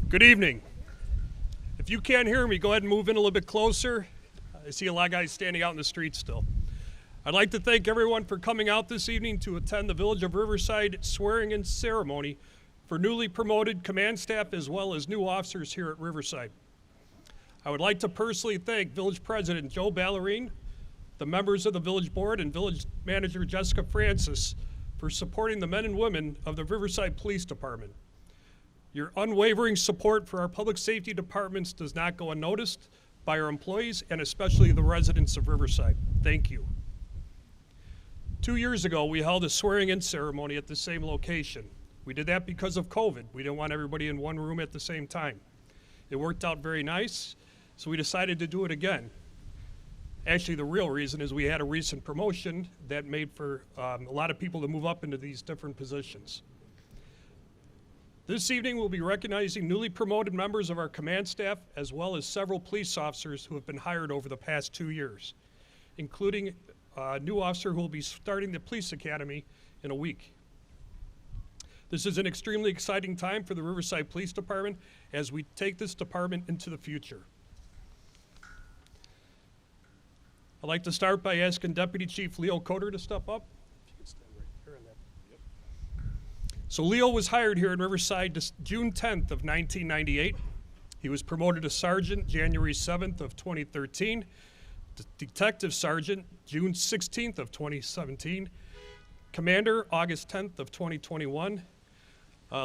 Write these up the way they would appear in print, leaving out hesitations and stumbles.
Good evening. If you can't hear me, go ahead and move in a little bit closer. I see a lot of guys standing out in the street still. I'd like to thank everyone for coming out this evening to attend the Village of Riverside swearing-in ceremony for newly promoted command staff as well as new officers here at Riverside. I would like to personally thank Village President Joe Ballerine, the members of the Village Board, and Village Manager Jessica Francis for supporting the men and women of the Riverside Police Department. Your unwavering support for our public safety departments does not go unnoticed by our employees and especially the residents of Riverside. Thank you. 2 years ago, we held a swearing-in ceremony at the same location. We did that because of COVID. We didn't want everybody in one room at the same time. It worked out very nice, so we decided to do it again. Actually, the real reason is we had a recent promotion that made for a lot of people to move up into these different positions. This evening, we'll be recognizing newly promoted members of our command staff, as well as several police officers who have been hired over the past 2 years, including a new officer who will be starting the police academy in a week. This is an extremely exciting time for the Riverside Police Department as we take this department into the future. I'd like to start by asking Deputy Chief Leo Kotor to step up. So Leo was hired here in Riverside June 10th of 1998. He was promoted to sergeant January 7th of 2013, detective sergeant June 16th of 2017, commander August 10th of 2021.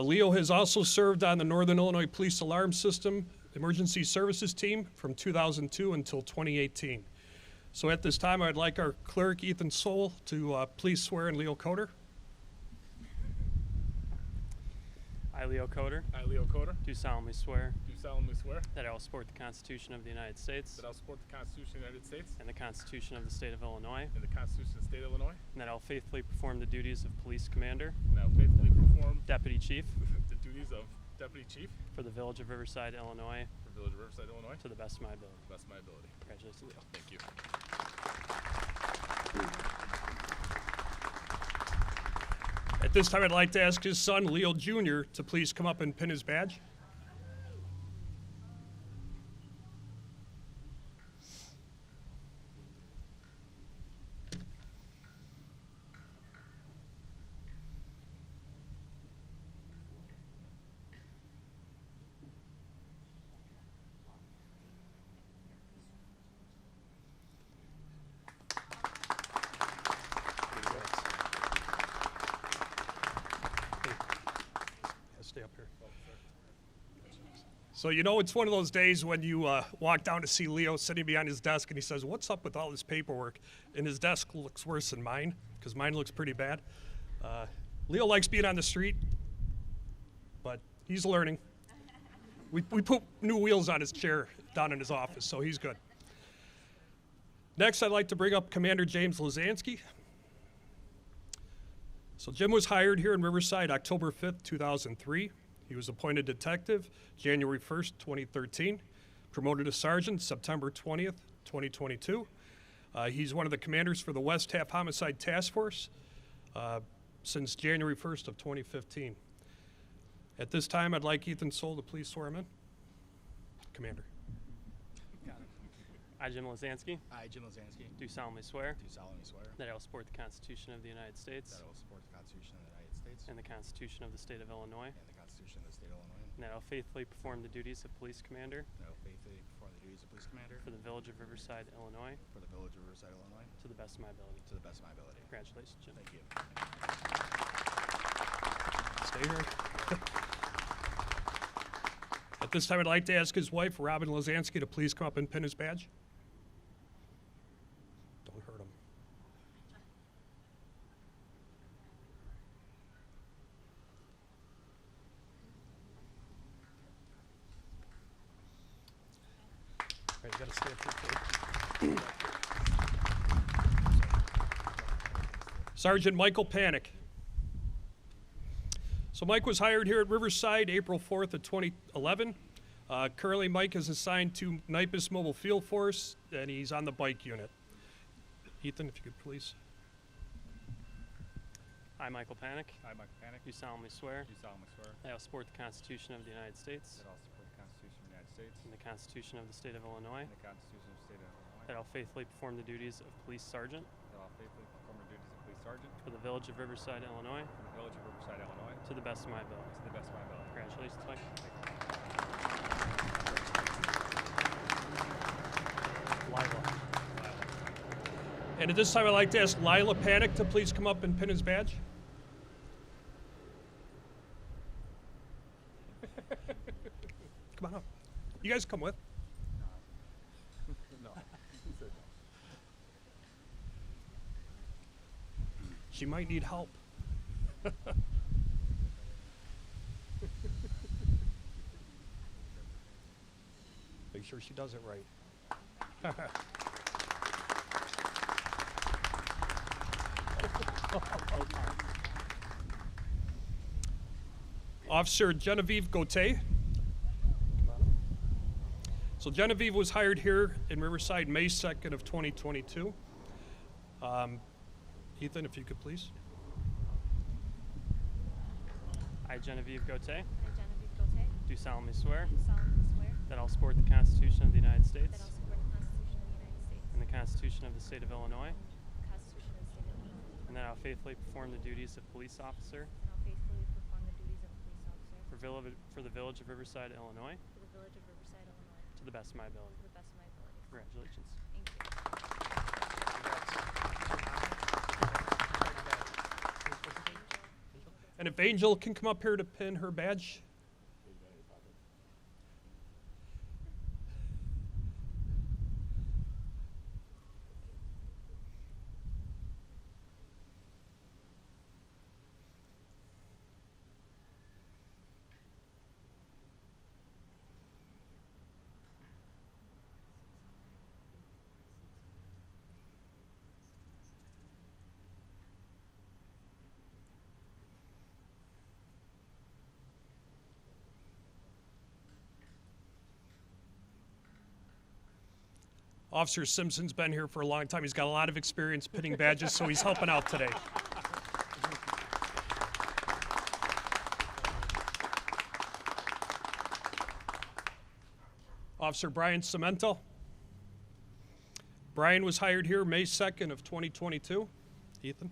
Leo has also served on the Northern Illinois Police Alarm System Emergency Services Team from 2002 until 2018. So at this time, I'd like our Clerk Ethan Sowl to please swear in Leo Kotor. I, Leo Kotor, I, Leo Kotor, do solemnly swear do solemnly swear that I will support the Constitution of the United States that I will support the Constitution of the United States and the Constitution of the State of Illinois, and the Constitution of the State of Illinois, and that I will faithfully perform the duties of Police Commander, and I will faithfully perform Deputy Chief the duties of Deputy Chief for the Village of Riverside, Illinois, for Village of Riverside, Illinois, to the best of my ability. to the best of my ability. Congratulations, Leo. Thank you. At this time, I'd like to ask his son, Leo Jr., to please come up and pin his badge. Stay up here. So you know, it's one of those days when you walk down to see Leo sitting behind his desk and he says, "What's up with all this paperwork?" And his desk looks worse than mine, because mine looks pretty bad. Leo likes being on the street, but he's learning. We put new wheels on his chair down in his office, so he's good. Next, I'd like to bring up Commander James Lazansky. So Jim was hired here in Riverside October 5th, 2003. He was appointed detective January 1st, 2013, promoted to sergeant September 20th, 2022. He's one of the commanders for the West Half Homicide Task Force since January 1st of 2015. At this time, I'd like Ethan Sowl to please swear him in. Commander. I, Jim Lazansky, I, Jim Lazansky, do solemnly swear do solemnly swear that I will support the Constitution of the United States that I will support the Constitution of the United States and the Constitution of the State of Illinois, and the Constitution of the State of Illinois, and that I will faithfully perform the duties of Police Commander and I will faithfully perform the duties of Police Commander for the Village of Riverside, Illinois, for the Village of Riverside, Illinois, to the best of my ability. to the best of my ability. Congratulations, Jim. Thank you. Stay here. At this time, I'd like to ask his wife, Robin Lazansky, to please come up and pin his badge. Don't hurt him. All right, you gotta stay up here, too. Sergeant Michael Panek. So Mike was hired here at Riverside April 4th of 2011. Currently, Mike is assigned to NIPUS Mobile Field Force, and he's on the bike unit. Ethan, if you could please. I, Michael Panek, I, Michael Panek, do solemnly swear do solemnly swear that I will support the Constitution of the United States that I will support States and the Constitution of the State of Illinois, and the Constitution of the State of Illinois, that I will faithfully perform the duties of police sergeant that I will faithfully perform the duties of police sergeant for the village of Riverside, Illinois, for the village of Riverside, Illinois, to the best of my ability. to the best of my ability. Congratulations, Mike. Lila. And at this time, I'd like to ask Lila Panek to please come up and pin his badge. Come on up. You guys come with. No. She might need help. Make sure she does it right. Officer Genevieve Gotay. So Genevieve was hired here in Riverside May 2nd of 2022. Ethan, if you could please. I, Genevieve Gotay, I, Genevieve Gotay, do solemnly swear do solemnly swear that I will support the Constitution of the United that States I will support the Constitution of the United States and the Constitution of the State of Illinois, and the Constitution of the State of Illinois, and that I will faithfully perform the duties of police officer and I will faithfully perform the duties of police officer for the village of Riverside, Illinois, for the village of Riverside, Illinois, to the best of my ability. to the best of my abilities. Congratulations. Thank you. And if Angel can come up here to pin her badge. Officer Simpson's been here for a long time. He's got a lot of experience pinning badges, so he's helping out today. Officer Brian Simental. Brian was hired here May 2nd of 2022. Ethan.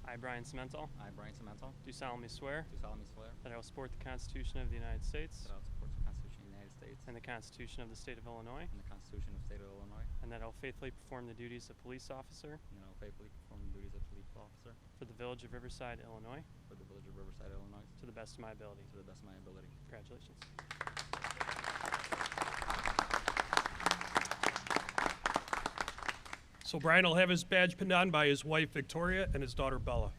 I, Brian Simental, I, Brian Simental, do solemnly swear do solemnly swear that I will support the Constitution of the United States that I will support the Constitution of the United States and the Constitution of the State of Illinois, and the Constitution of the State of Illinois, and that I will faithfully perform the duties of police officer and that I will faithfully perform the duties of police officer for the village of Riverside, Illinois, for the village of Riverside, Illinois, to the best of my ability. to the best of my ability. Congratulations. So Brian will have his badge pinned on by his wife Victoria and his daughter Bella.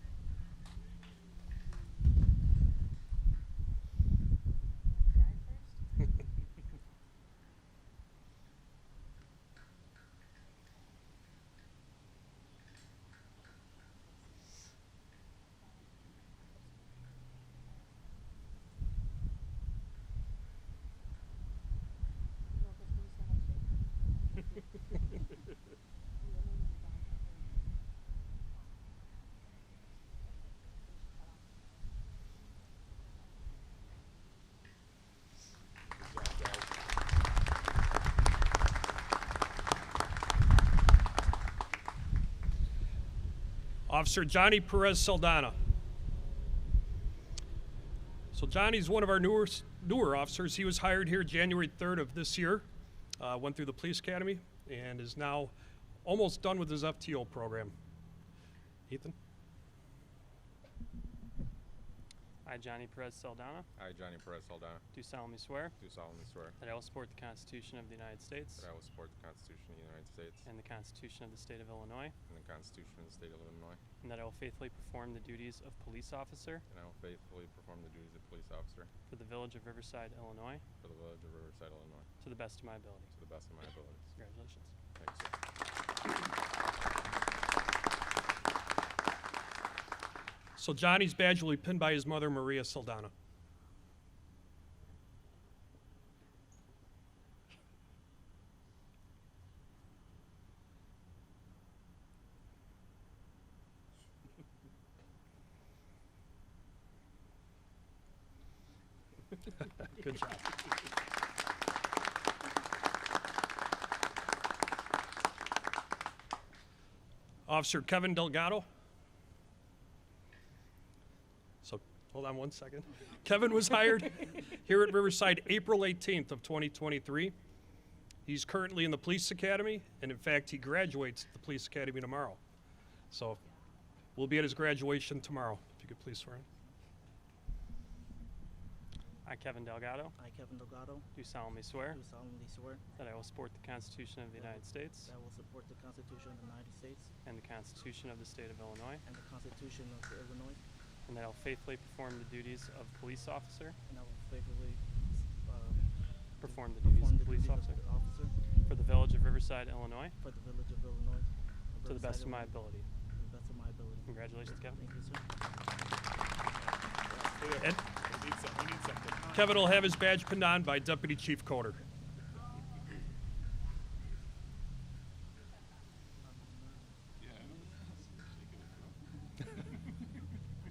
Officer Jonhy Perez-Saldana. So Johnny's one of our newer officers. He was hired here January 3rd of this year, went through the police academy, and is now almost done with his FTO program. Ethan? I, Jonhy Perez-Saldana, I, Jonny Perez-Saldana, do solemnly swear do solemnly swear that I will support the Constitution of the United States that I will support the Constitution of the United States and the Constitution of the State of Illinois, and the Constitution of the State of Illinois, and that I will faithfully perform the duties of police officer and I will faithfully perform the duties of police officer for the village of Riverside, Illinois, for the village of Riverside, Illinois, to the best of my ability. to the best of my abilities. Congratulations. Thanks, sir. So Johnny's badge will be pinned by his mother, Maria Saldana. Good job. Officer Kevin Delgado. So, hold on one second. Kevin was hired here at Riverside April 18th of 2023. He's currently in the police academy, and in fact, he graduates the police academy tomorrow. So, we'll be at his graduation tomorrow. If you could please swear in. I, Kevin Delgado, I, Kevin Delgado, do solemnly swear do solemnly swear that I will support the Constitution of the United States that I will support the Constitution of the United States and the Constitution of the State of Illinois, and the Constitution of Illinois, and that I will faithfully perform the duties of police officer, and I will faithfully perform the duties perform of the police duties officer of officer for the village of Riverside, Illinois, for the village of Illinois to the best of my Riverside, ability. To the best of my ability. Congratulations, Kevin. Thank you, sir. And Kevin will have his badge pinned on by Deputy Chief Kotor.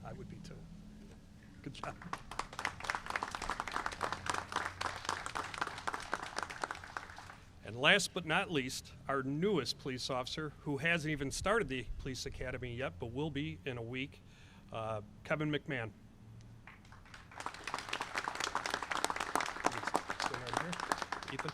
I would be too. Good job. And last but not least, our newest police officer, who hasn't even started the police academy yet, but will be in a week, Kevin McMahon. Stand right here. Ethan.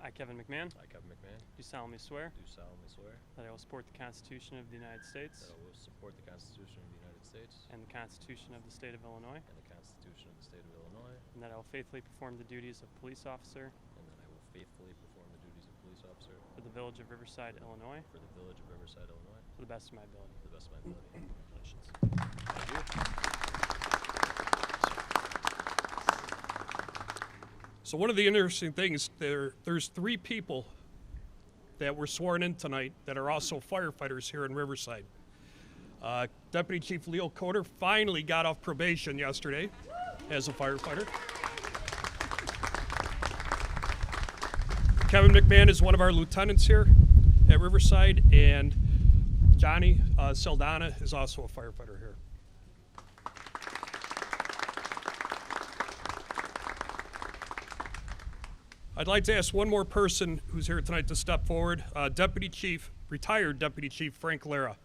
I, Kevin McMahon, I, Kevin McMahon, do solemnly swear do solemnly swear that I will support the Constitution of the United States that I will support the Constitution of the United States and the Constitution of the State of Illinois, and the Constitution of the State of Illinois, and that I will faithfully perform the duties of police officer and that I will faithfully perform the duties of police officer for the village of Riverside, Illinois, for the village of Riverside, Illinois, to the best of my ability. to the best of my ability. Congratulations. So one of the interesting things, there's 3 people that were sworn in tonight that are also firefighters here in Riverside. Deputy Chief Leo Kotor finally got off probation yesterday as a firefighter. Kevin McMahon is one of our lieutenants here at Riverside, and Jonhy Saldana is also a firefighter here. I'd like to ask one more person who's here tonight to step forward. Retired Deputy Chief Frank Lara.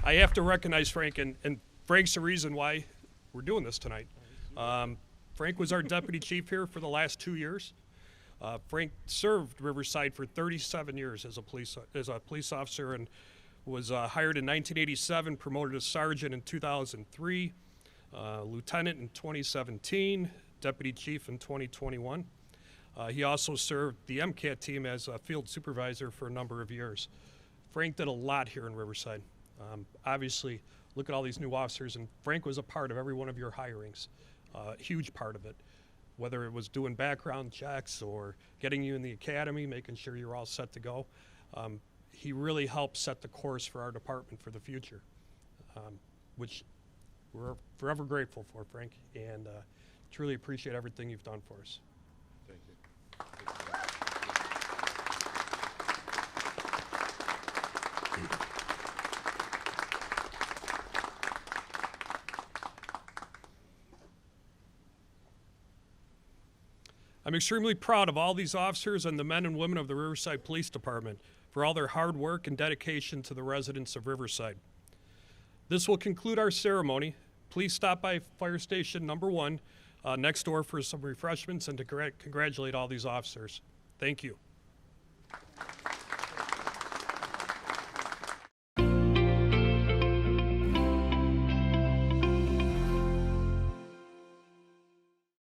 I have to recognize Frank, and Frank's the reason why we're doing this tonight. Frank was our deputy chief here for the last 2 years. Frank served Riverside for 37 years as a police officer, and was hired in 1987, promoted to sergeant in 2003, lieutenant in 2017, deputy chief in 2021. He also served the MCAT team as a field supervisor for a number of years. Frank did a lot here in Riverside. Obviously, look at all these new officers, and Frank was a part of every one of your hirings, a huge part of it, whether it was doing background checks or getting you in the academy, making sure you're all set to go. He really helped set the course for our department for the future, which we're forever grateful for, Frank, and truly appreciate everything you've done for us. Thank you. I'm extremely proud of all these officers and the men and women of the Riverside Police Department for all their hard work and dedication to the residents of Riverside. This will conclude our ceremony. Please stop by Fire Station number 1 next door for some refreshments and to congratulate all these officers. Thank you.